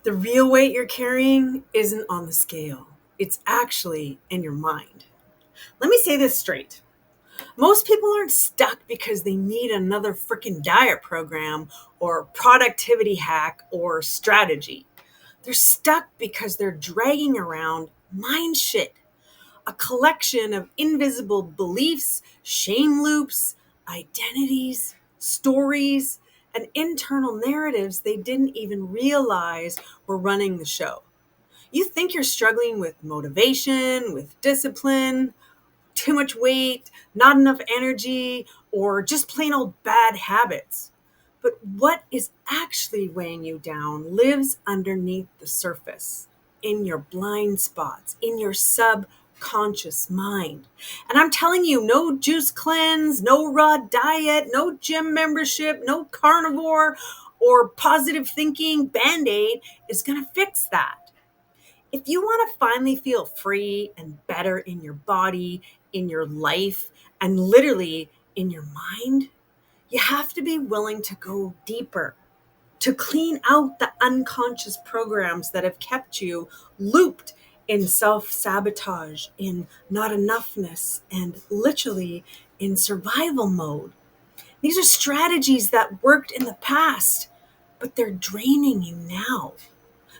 The real weight you're carrying isn't on the scale. It's actually in your mind. Let me say this straight. Most people aren't stuck because they need another freaking diet program or productivity hack or strategy. They're stuck because they're dragging around mind shit, a collection of invisible beliefs, shame loops, identities, stories, and internal narratives they didn't even realize were running the show. You think you're struggling with motivation, with discipline, too much weight, not enough energy, or just plain old bad habits. But what is actually weighing you down lives underneath the surface, in your blind spots, in your subconscious mind. And I'm telling you, no juice cleanse, no raw diet, no gym membership, no carnivore or positive thinking band aid is going to fix that. If you want to finally feel free and better in your body, in your life, and literally in your mind, you have to be willing to go deeper, to clean out the unconscious programs that have kept you looped in self sabotage, in not enoughness, and literally in survival mode. These are strategies that worked in the past, but they're draining you now.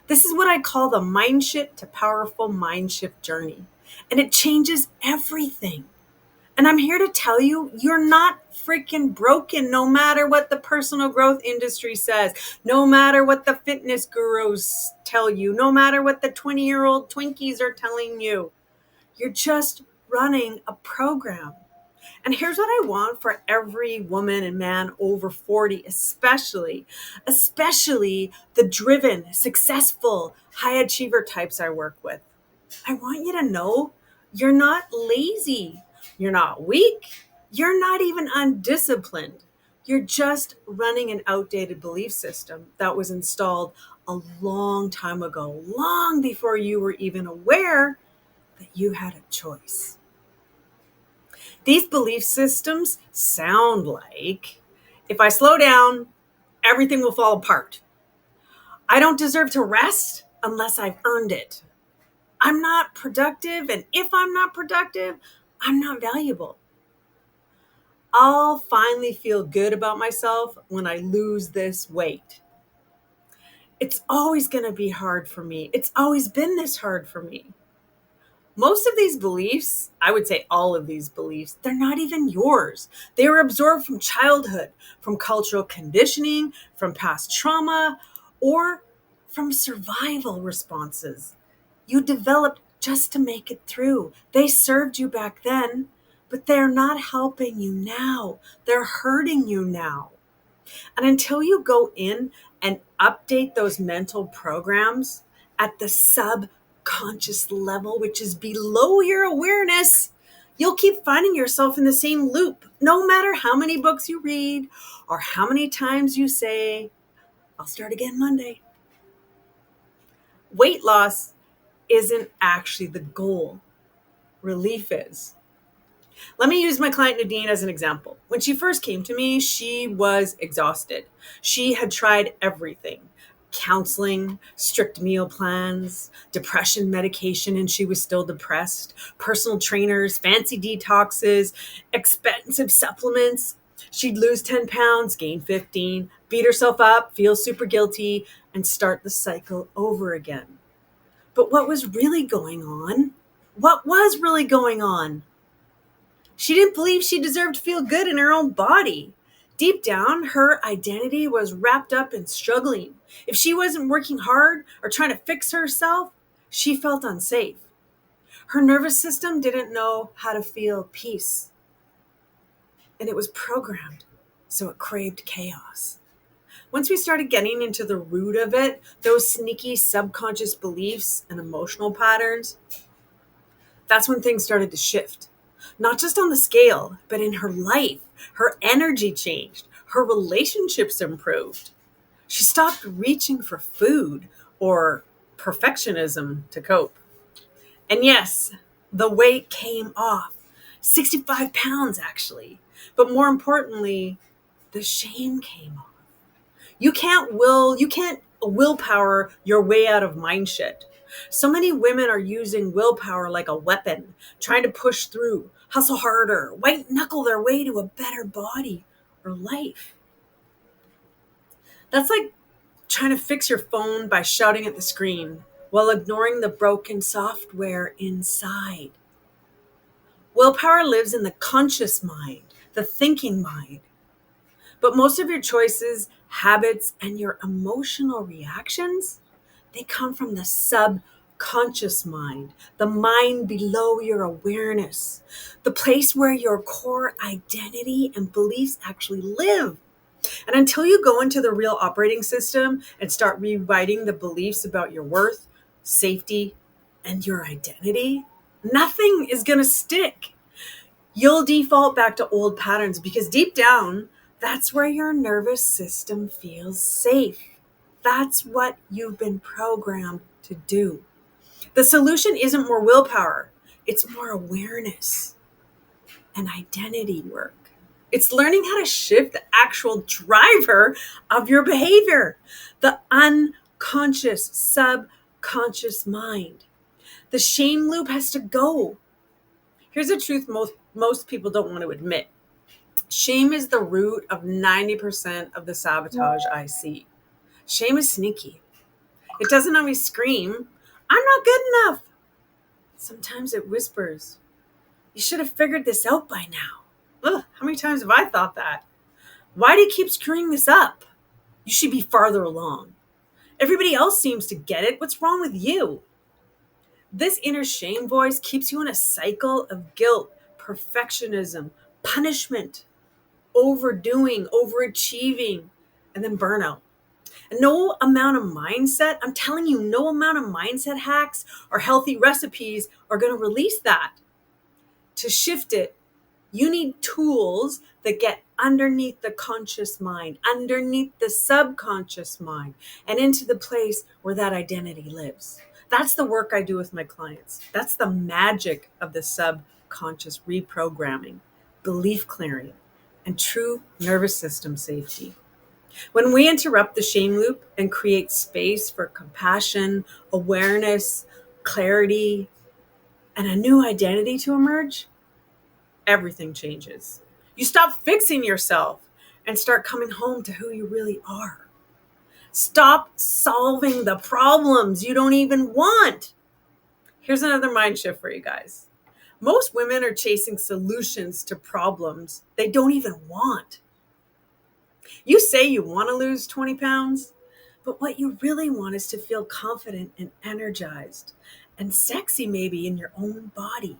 This is what I call the Mindshift to powerful Mindshift journey. And it changes everything. And I'm here to tell you, you're not freaking broken no matter what the personal growth industry says, no matter what the fitness gurus tell you, no matter what the 20-year-old Twinkies are telling you. You're just running a program. And here's what I want for every woman and man over 40, especially the driven, successful, high achiever types I work with. I want you to know you're not lazy. You're not weak. You're not even undisciplined. You're just running an outdated belief system that was installed a long time ago, long before you were even aware that you had a choice. These belief systems sound like if I slow down, everything will fall apart. I don't deserve to rest unless I've earned it. I'm not productive, and if I'm not productive, I'm not valuable. I'll finally feel good about myself when I lose this weight. It's always going to be hard for me. It's always been this hard for me. Most of these beliefs, I would say all of these beliefs, they're not even yours. They were absorbed from childhood, from cultural conditioning, from past trauma, or from survival responses you developed just to make it through. They served you back then, but they're not helping you now. They're hurting you now. And until you go in and update those mental programs at the subconscious level, which is below your awareness, you'll keep finding yourself in the same loop, no matter how many books you read or how many times you say, I'll start again Monday. Weight loss isn't actually the goal. Relief is. Let me use my client Nadine as an example. When she first came to me, she was exhausted. She had tried everything: counseling, strict meal plans, depression medication, and she was still depressed, personal trainers, fancy detoxes, expensive supplements. She'd lose 10 pounds, gain 15, beat herself up, feel super guilty, and start the cycle over again. But what was really going on? What was really going on? She didn't believe she deserved to feel good in her own body. Deep down, her identity was wrapped up in struggling. If she wasn't working hard or trying to fix herself, she felt unsafe. Her nervous system didn't know how to feel peace, and it was programmed, so it craved chaos. Once we started getting into the root of it, those sneaky subconscious beliefs and emotional patterns, that's when things started to shift. Not just on the scale, but in her life. Her energy changed. Her relationships improved. She stopped reaching for food or perfectionism to cope. And yes, the weight came off. 65 pounds, actually. But more importantly, the shame came off. You can't willpower your way out of mind shit. So many women are using willpower like a weapon, trying to push through, hustle harder, white knuckle their way to a better body or life. That's like trying to fix your phone by shouting at the screen while ignoring the broken software inside. Willpower lives in the conscious mind, the thinking mind. But most of your choices, habits, and your emotional reactions, they come from the subconscious mind, the mind below your awareness, the place where your core identity and beliefs actually live. And until you go into the real operating system and start rewriting the beliefs about your worth, safety, and your identity, nothing is going to stick. You'll default back to old patterns because deep down, that's where your nervous system feels safe. That's what you've been programmed to do. The solution isn't more willpower, it's more awareness and identity work. It's learning how to shift the actual driver of your behavior, the unconscious, subconscious mind. The shame loop has to go. Here's a truth most people don't want to admit. Shame is the root of 90% of the sabotage I see. Shame is sneaky. It doesn't always scream, I'm not good enough. Sometimes it whispers, you should have figured this out by now. Ugh, how many times have I thought that? Why do you keep screwing this up? You should be farther along. Everybody else seems to get it. What's wrong with you? This inner shame voice keeps you in a cycle of guilt, perfectionism, punishment, overdoing, overachieving, and then burnout. And no amount of mindset, I'm telling you, no amount of mindset hacks or healthy recipes are going to release that. To shift it, you need tools that get underneath the conscious mind, underneath the subconscious mind, and into the place where that identity lives. That's the work I do with my clients. That's the magic of the subconscious reprogramming, belief clearing, and true nervous system safety. When we interrupt the shame loop and create space for compassion, awareness, clarity, and a new identity to emerge, everything changes. You stop fixing yourself and start coming home to who you really are. Stop solving the problems you don't even want. Here's another mind shift for you guys. Most women are chasing solutions to problems they don't even want. You say you want to lose 20 pounds, but what you really want is to feel confident and energized and sexy maybe in your own body.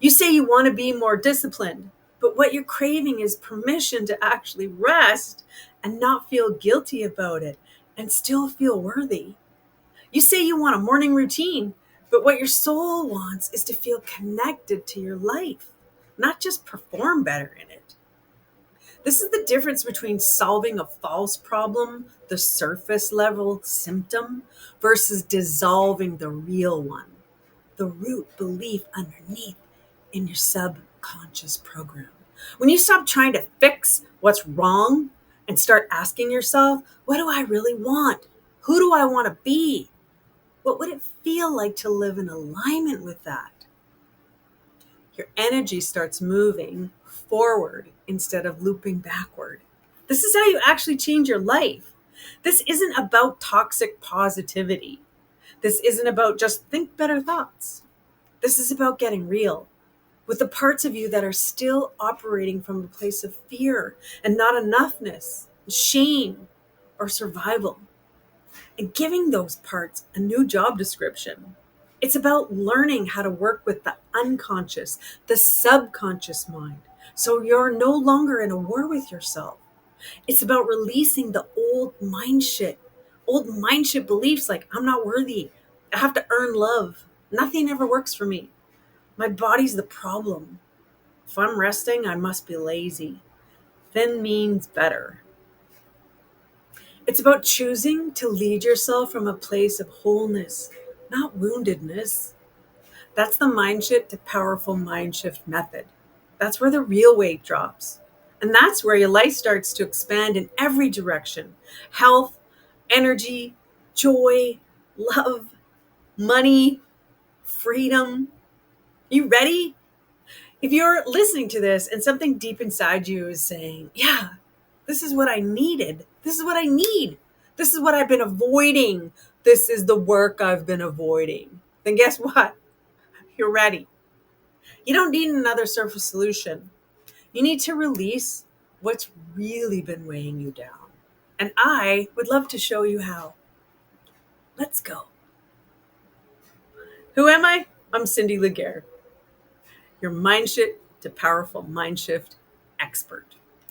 You say you want to be more disciplined, but what you're craving is permission to actually rest and not feel guilty about it and still feel worthy. You say you want a morning routine, but what your soul wants is to feel connected to your life, not just perform better in it. This is the difference between solving a false problem, the surface level symptom, versus dissolving the real one, the root belief underneath in your subconscious program. When you stop trying to fix what's wrong and start asking yourself, what do I really want? Who do I want to be? What would it feel like to live in alignment with that? Your energy starts moving forward instead of looping backward. This is how you actually change your life. This isn't about toxic positivity. This isn't about just think better thoughts. This is about getting real with the parts of you that are still operating from a place of fear and not enoughness, shame, or survival, and giving those parts a new job description. It's about learning how to work with the unconscious, the subconscious mind, so you're no longer in a war with yourself. It's about releasing the old mind shit beliefs like I'm not worthy, I have to earn love, nothing ever works for me, my body's the problem, if I'm resting, I must be lazy. Thin means better. It's about choosing to lead yourself from a place of wholeness, not woundedness. That's the Mindshift to powerful Mindshift method. That's where the real weight drops. And that's where your life starts to expand in every direction. Health, energy, joy, love, money, freedom. You ready? If you're listening to this and something deep inside you is saying, yeah, this is what I needed. This is what I need. This is what I've been avoiding. This is the work I've been avoiding. Then guess what? You're ready. You don't need another surface solution. You need to release what's really been weighing you down. And I would love to show you how. Let's go. Who am I? I'm Cindy Laguerre, your Mindshift to Powerful Mindshift expert.